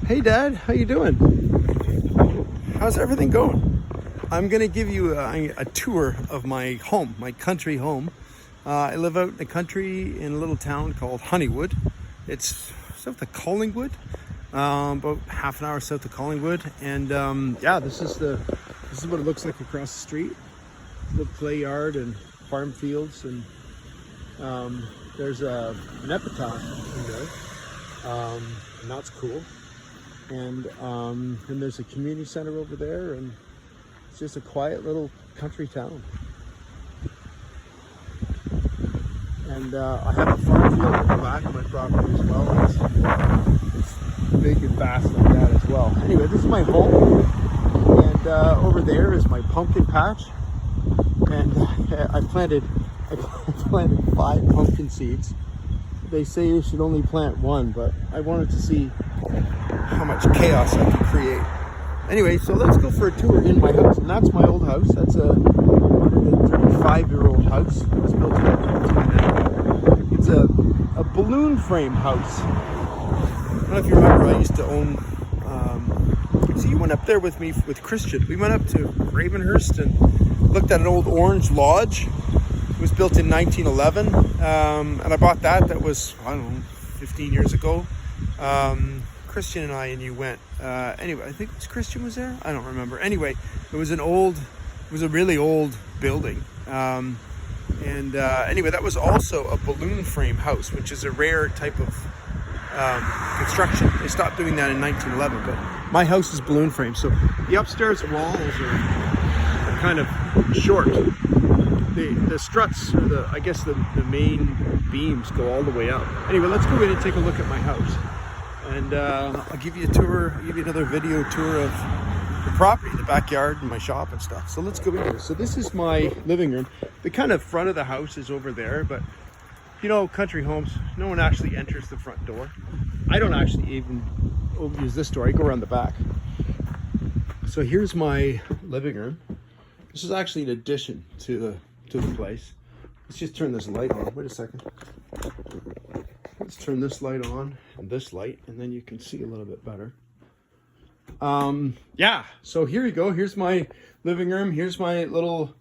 Hey Dad, how you doing? How's everything going? I'm gonna give you a tour of my home, my country home. I live out in the country in a little town called Honeywood. It's south of Collingwood, about half an hour south of Collingwood. And yeah, this is what it looks like across the street. Little play yard and farm fields, and there's an epitaph in there, and that's cool. And there's a community center over there, and it's just a quiet little country town. And I have a farm field at the back of my property as well. It's big and vast like that as well. Anyway, this is my home, and over there is my pumpkin patch. And I planted 5 pumpkin seeds. They say you should only plant 1, but I wanted to see how much chaos I can create. Anyway, so let's go for a tour in my house. And that's my old house. That's a 135-year-old house. It was built in 1909. It's a balloon frame house. I don't know if you remember, I used to own, so you went up there with me with Christian. We went up to Ravenhurst and looked at an old orange lodge. It was built in 1911. And I bought that. That was, I don't know, 15 years ago. Christian and I and you went. Anyway, I think Christian was there. I don't remember. Anyway, it was a really old building. Anyway, that was also a balloon frame house, which is a rare type of construction. They stopped doing that in 1911, but my house is balloon frame. So the upstairs walls are kind of short. The struts, or I guess the main beams go all the way up. Anyway, let's go in and take a look at my house. And I'll give you a tour, I'll give you another video tour of the property, the backyard, and my shop and stuff. So let's go in here. So this is my living room. The kind of front of the house is over there, but you know, country homes, no one actually enters the front door. I don't actually even use this door. I go around the back. So here's my living room. This is actually an addition to the place. Let's just turn this light on. Wait a second. Let's turn this light on and this light, and then you can see a little bit better. Yeah, so here you go. Here's my living room. Here's my little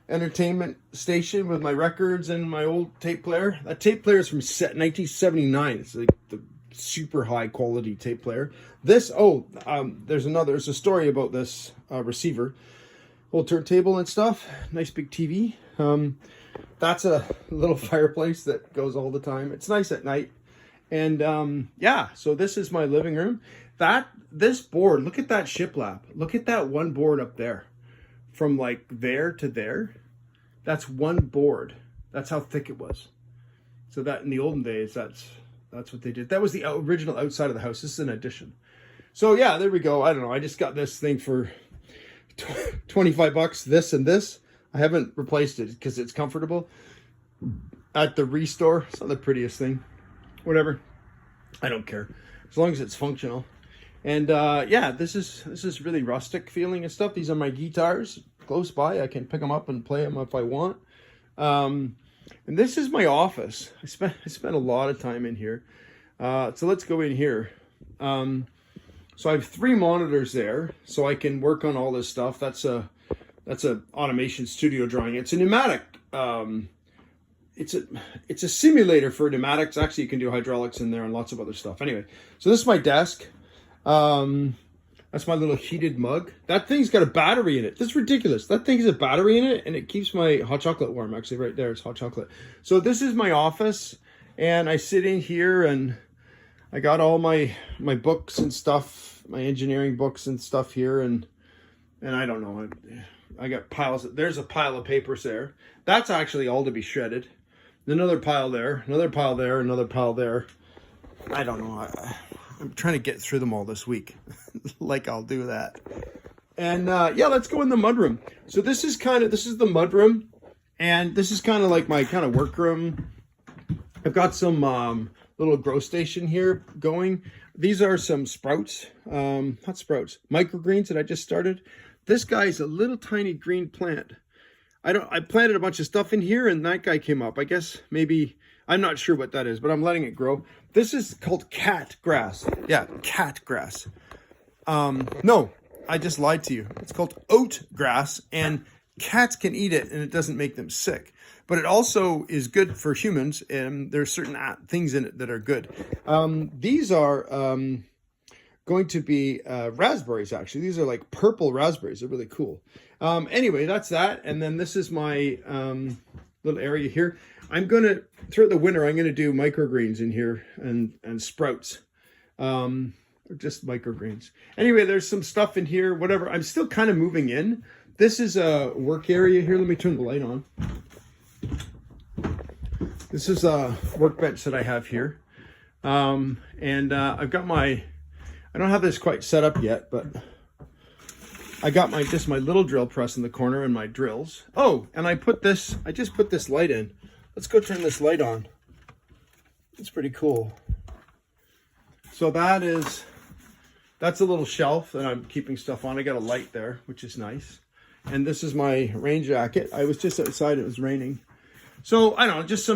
entertainment station with my records and my old tape player. That tape player is from 1979. It's like the super high quality tape player. This, there's a story about this receiver. Old turntable and stuff. Nice big TV. That's a little fireplace that goes all the time. It's nice at night. And yeah, so this is my living room. This board, look at that shiplap. Look at that one board up there. From like there to there. That's one board. That's how thick it was. So that in the olden days, that's what they did. That was the original outside of the house. This is an addition. So yeah, there we go. I don't know. I just got this thing for 25 bucks, this and this. I haven't replaced it because it's comfortable. At the Restore, it's not the prettiest thing. Whatever, I don't care as long as it's functional. And yeah, this is really rustic feeling and stuff. These are my guitars close by. I can pick them up and play them if I want. And this is my office. I spent a lot of time in here. So let's go in here. So I have 3 monitors there, so I can work on all this stuff. That's a automation studio drawing. It's a pneumatic. It's a simulator for pneumatics. Actually, you can do hydraulics in there and lots of other stuff. Anyway, so this is my desk. That's my little heated mug. That thing's got a battery in it. That's ridiculous. That thing has a battery in it, and it keeps my hot chocolate warm. Actually, right there is hot chocolate. So this is my office, and I sit in here, and I got all my books and stuff, my engineering books and stuff here, and I don't know. I got piles. There's a pile of papers there. That's actually all to be shredded. Another pile there, another pile there, another pile there. I don't know. I'm trying to get through them all this week. Like I'll do that. And yeah, let's go in the mudroom. So this is the mudroom, and this is kind of like my kind of workroom. I've got some little grow station here going. These are some sprouts, not sprouts, microgreens that I just started. This guy's a little tiny green plant. I planted a bunch of stuff in here, and that guy came up. I guess maybe, I'm not sure what that is, but I'm letting it grow. This is called cat grass. Yeah, cat grass. No, I just lied to you. It's called oat grass, and cats can eat it and it doesn't make them sick. But it also is good for humans, and there's certain things in it that are good. These are going to be raspberries, actually. These are like purple raspberries. They're really cool. Anyway, that's that. And then this is my little area here. I'm going to, throughout the winter, I'm going to do microgreens in here and sprouts. Just microgreens. Anyway, there's some stuff in here, whatever. I'm still kind of moving in. This is a work area here. Let me turn the light on. This is a workbench that I have here. And I've got my, I don't have this quite set up yet, but I got just my little drill press in the corner and my drills. Oh, and I just put this light in. Let's go turn this light on. It's pretty cool. So that's a little shelf that I'm keeping stuff on. I got a light there, which is nice. And this is my rain jacket. I was just outside, it was raining. So I don't know, just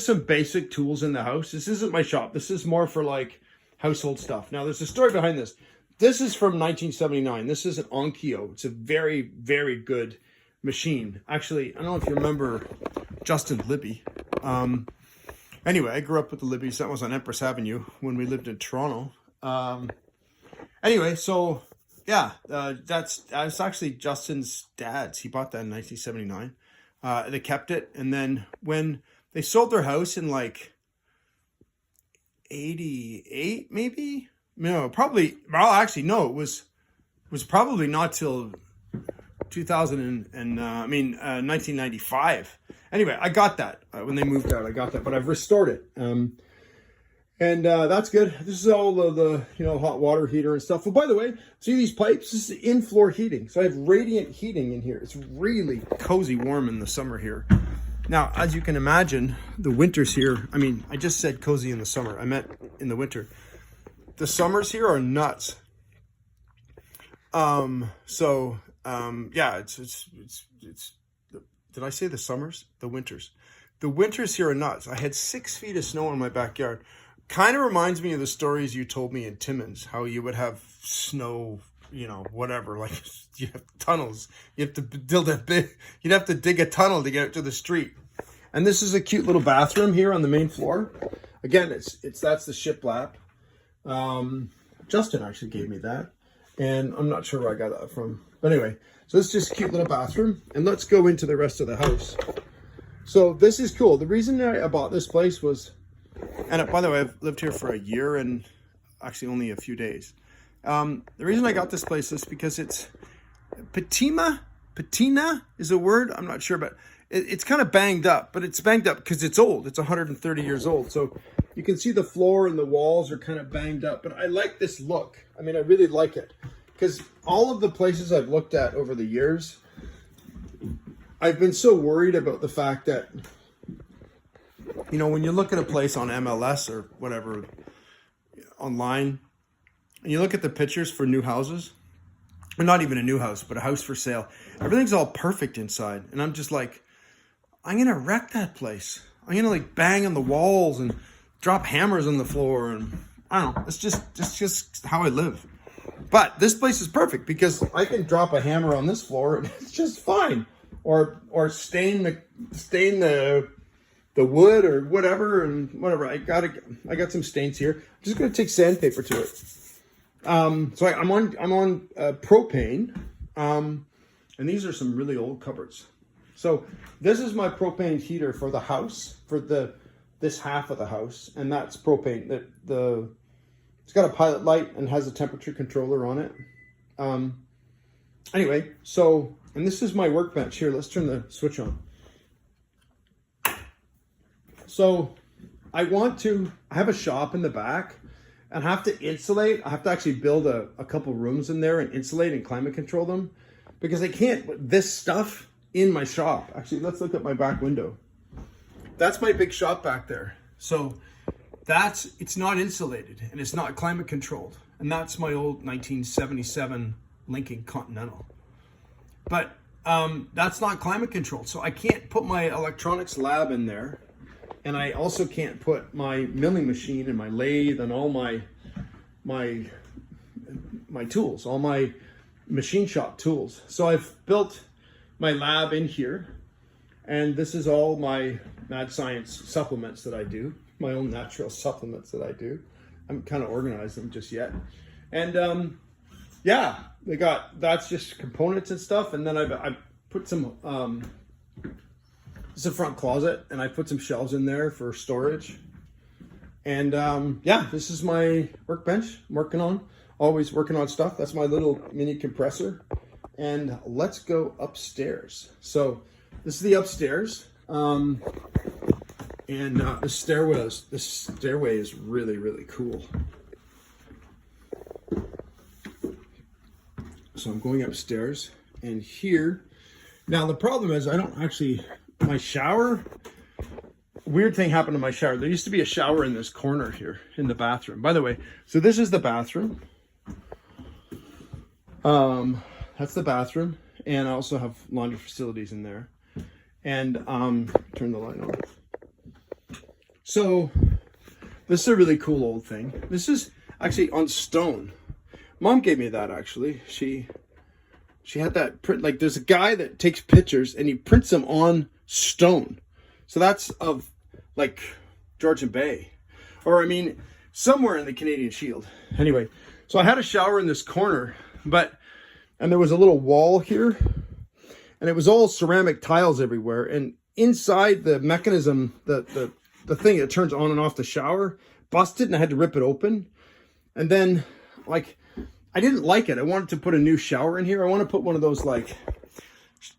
some basic tools in the house. This isn't my shop. This is more for like household stuff. Now there's a story behind this. This is from 1979. This is an Onkyo. It's a very, very good machine. Actually, I don't know if you remember Justin Libby. Anyway, I grew up with the Libbys. That was on Empress Avenue when we lived in Toronto. Anyway, so yeah, that's actually Justin's dad's. He bought that in 1979. They kept it, and then when they sold their house in like 88, maybe? No, probably. Well, actually, no. It was probably not till 1995. Anyway, I got that when they moved out. I got that, but I've restored it. And that's good. This is all of the hot water heater and stuff. Well, by the way, see these pipes? This is in-floor heating. So I have radiant heating in here. It's really cozy warm in the summer here. Now, as you can imagine, the winters here, I mean, I just said cozy in the summer. I meant in the winter. The summers here are nuts. Yeah, it's did I say the summers? The winters. The winters here are nuts. I had 6 feet of snow in my backyard. Kind of reminds me of the stories you told me in Timmins, how you would have snow, whatever, like you have tunnels. You have to you'd have to dig a tunnel to get out to the street. And this is a cute little bathroom here on the main floor. Again, that's the shiplap. Justin actually gave me that, and I'm not sure where I got that from. But anyway, so it's just a cute little bathroom, and let's go into the rest of the house. So this is cool. The reason I bought this place was, and by the way, I've lived here for a year and actually only a few days. The reason I got this place is because it's patina is a word. I'm not sure, but it's kind of banged up, but it's banged up because it's old. It's 130 years old. So you can see the floor and the walls are kind of banged up, but I like this look. I mean, I really like it because all of the places I've looked at over the years, I've been so worried about the fact that, when you look at a place on MLS or whatever online, and you look at the pictures for new houses, or not even a new house, but a house for sale, everything's all perfect inside. And I'm just like, I'm going to wreck that place. I'm going to like bang on the walls and drop hammers on the floor. And I don't know, it's just how I live. But this place is perfect because I can drop a hammer on this floor and it's just fine. Or stain the wood or whatever, and whatever. I got some stains here. I'm just gonna take sandpaper to it. So I'm on propane, and these are some really old cupboards. So this is my propane heater for the house, for this half of the house, and that's propane. It's got a pilot light and has a temperature controller on it. Anyway, so, and this is my workbench here. Let's turn the switch on. So I have a shop in the back and have to insulate. I have to actually build a couple rooms in there and insulate and climate control them because I can't put this stuff in my shop. Actually, let's look at my back window. That's my big shop back there. So it's not insulated and it's not climate controlled. And that's my old 1977 Lincoln Continental. But that's not climate controlled. So I can't put my electronics lab in there And I also can't put my milling machine and my lathe and all my tools, all my machine shop tools. So I've built my lab in here, and this is all my mad science supplements that I do, my own natural supplements that I do. I haven't kind of organized them just yet. And yeah, that's just components and stuff. And then I put some, it's a front closet, and I put some shelves in there for storage. And yeah, this is my workbench I'm working on, always working on stuff. That's my little mini compressor. And let's go upstairs. So this is the upstairs. And the stairway is really, really cool. So I'm going upstairs, and here, now the problem is I don't actually, my shower, weird thing happened to my shower. There used to be a shower in this corner here in the bathroom. By the way, so this is the bathroom. That's the bathroom, and I also have laundry facilities in there. And turn the light on. So this is a really cool old thing. This is actually on stone. Mom gave me that, actually. She had that print. Like, there's a guy that takes pictures and he prints them on stone. So that's of like Georgian Bay, or I mean somewhere in the Canadian Shield. Anyway, so I had a shower in this corner, and there was a little wall here, and it was all ceramic tiles everywhere. And inside the mechanism, the thing that turns on and off the shower busted, and I had to rip it open. And then, like, I didn't like it. I wanted to put a new shower in here. I want to put one of those like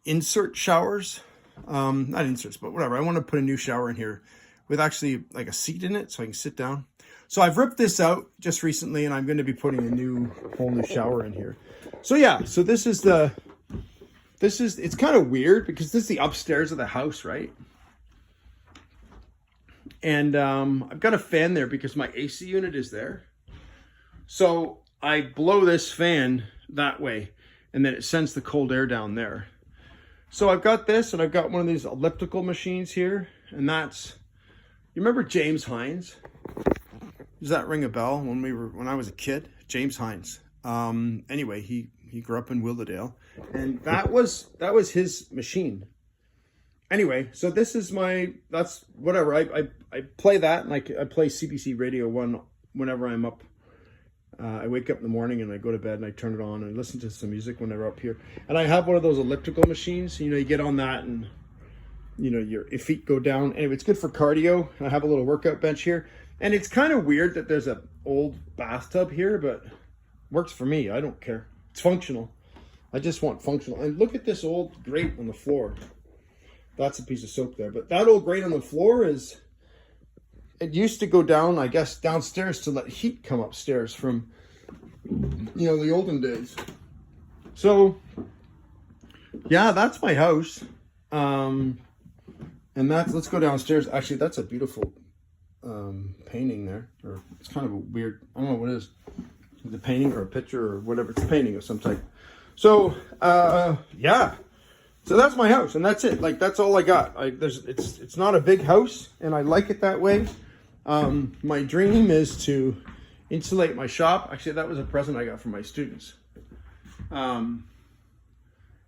insert showers. Not inserts, but whatever. I want to put a new shower in here with actually like a seat in it so I can sit down. So I've ripped this out just recently, and I'm going to be putting a whole new shower in here. So yeah, so it's kind of weird because this is the upstairs of the house, right? And I've got a fan there because my AC unit is there. So I blow this fan that way, and then it sends the cold air down there. So I've got this, and I've got one of these elliptical machines here, and that's, you remember James Hines? Does that ring a bell? When I was a kid, James Hines. Anyway, he grew up in Willowdale, and that was his machine. Anyway, so this is that's whatever. I play that, and I play CBC Radio 1 whenever I'm up. I wake up in the morning and I go to bed and I turn it on and listen to some music whenever I'm up here. And I have one of those elliptical machines. You know, you get on that and, you know, your feet go down. Anyway, it's good for cardio. I have a little workout bench here. And it's kind of weird that there's an old bathtub here, but works for me. I don't care. It's functional. I just want functional. And look at this old grate on the floor. That's a piece of soap there. But that old grate on the floor it used to go down, I guess, downstairs to let heat come upstairs from, you know, the olden days. So, yeah, that's my house. And let's go downstairs. Actually, that's a beautiful painting there. Or it's kind of a weird, I don't know what it is. The painting or a picture or whatever. It's a painting of some type. So, yeah. So that's my house, and that's it. Like, that's all I got. It's not a big house, and I like it that way. My dream is to insulate my shop. Actually, that was a present I got from my students.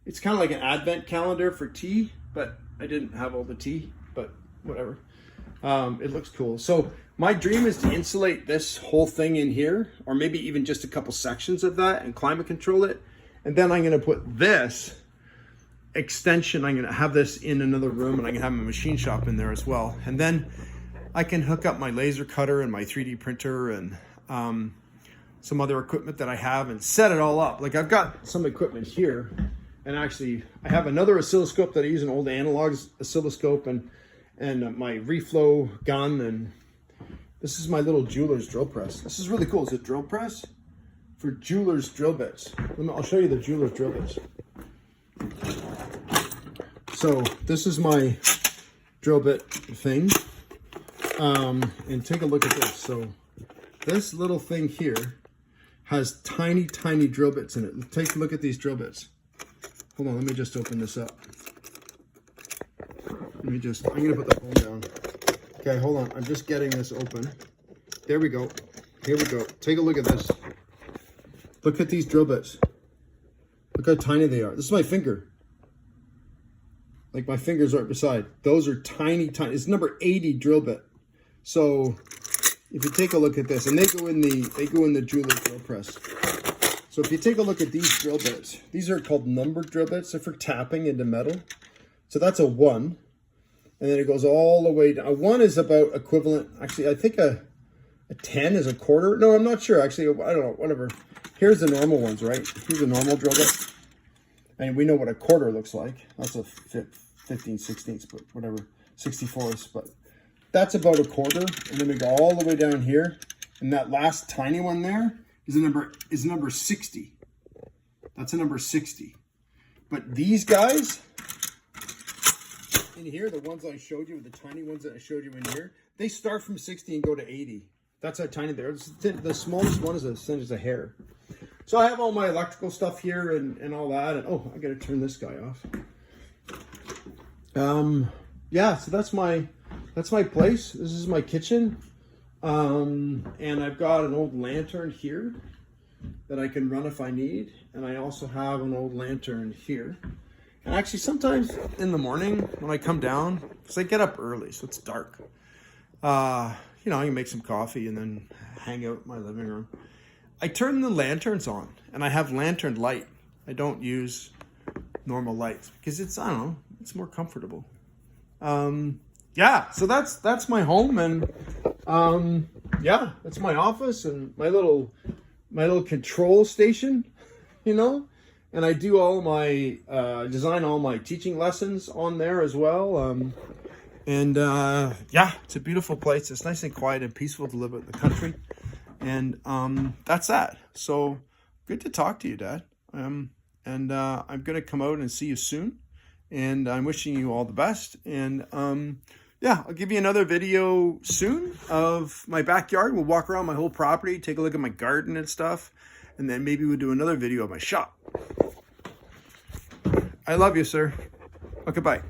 It's kind of like an advent calendar for tea, but I didn't have all the tea, but whatever. It looks cool. So my dream is to insulate this whole thing in here, or maybe even just a couple sections of that, and climate control it. And then I'm going to put this extension, I'm going to have this in another room, and I can have my machine shop in there as well. And then I can hook up my laser cutter and my 3D printer and some other equipment that I have and set it all up. Like, I've got some equipment here, and actually I have another oscilloscope that I use, an old analog oscilloscope, and my reflow gun, and this is my little jeweler's drill press. This is really cool. It's a drill press for jeweler's drill bits. I'll show you the jeweler's drill bits. So this is my drill bit thing, and take a look at this. So this little thing here has tiny drill bits in it. Take a look at these drill bits. Hold on, let me just open this up. I'm gonna put the phone down. Okay, hold on. I'm just getting this open. There we go. Here we go. Take a look at this. Look at these drill bits. Look how tiny they are. This is my finger. Like my finger's right beside. Those are tiny, tiny. It's number 80 drill bit. So if you take a look at this, and they go in the jeweler drill press. So if you take a look at these drill bits, these are called numbered drill bits. They're for tapping into metal. So that's a 1. And then it goes all the way down. A 1 is about equivalent. Actually, I think a 10 is a quarter. No, I'm not sure. Actually, I don't know. Whatever. Here's the normal ones, right? Here's a normal drill bit. And we know what a quarter looks like. That's a 15 16ths, but whatever. 64ths. But that's about a quarter. And then we go all the way down here. And that last tiny one there is number 60. That's a number 60. But these guys in here, the ones I showed you, the tiny ones that I showed you in here, they start from 60 and go to 80. That's how tiny they are. The smallest one is as thin as a hair. So I have all my electrical stuff here and all that. And oh, I got to turn this guy off. Yeah, so that's my place. This is my kitchen. And I've got an old lantern here that I can run if I need. And I also have an old lantern here. And actually sometimes in the morning when I come down, because I get up early, so it's dark. You know, I can make some coffee and then hang out in my living room. I turn the lanterns on and I have lantern light. I don't use normal lights because it's, I don't know, it's more comfortable. Yeah, so that's my home, and yeah, that's my office and my little control station, you know. And I do all my design all my teaching lessons on there as well. And yeah, it's a beautiful place. It's nice and quiet and peaceful to live in the country. And that's that. So good to talk to you, Dad. And I'm gonna come out and see you soon. And I'm wishing you all the best. And yeah, I'll give you another video soon of my backyard. We'll walk around my whole property, take a look at my garden and stuff. And then maybe we'll do another video of my shop. I love you, sir. Okay, bye.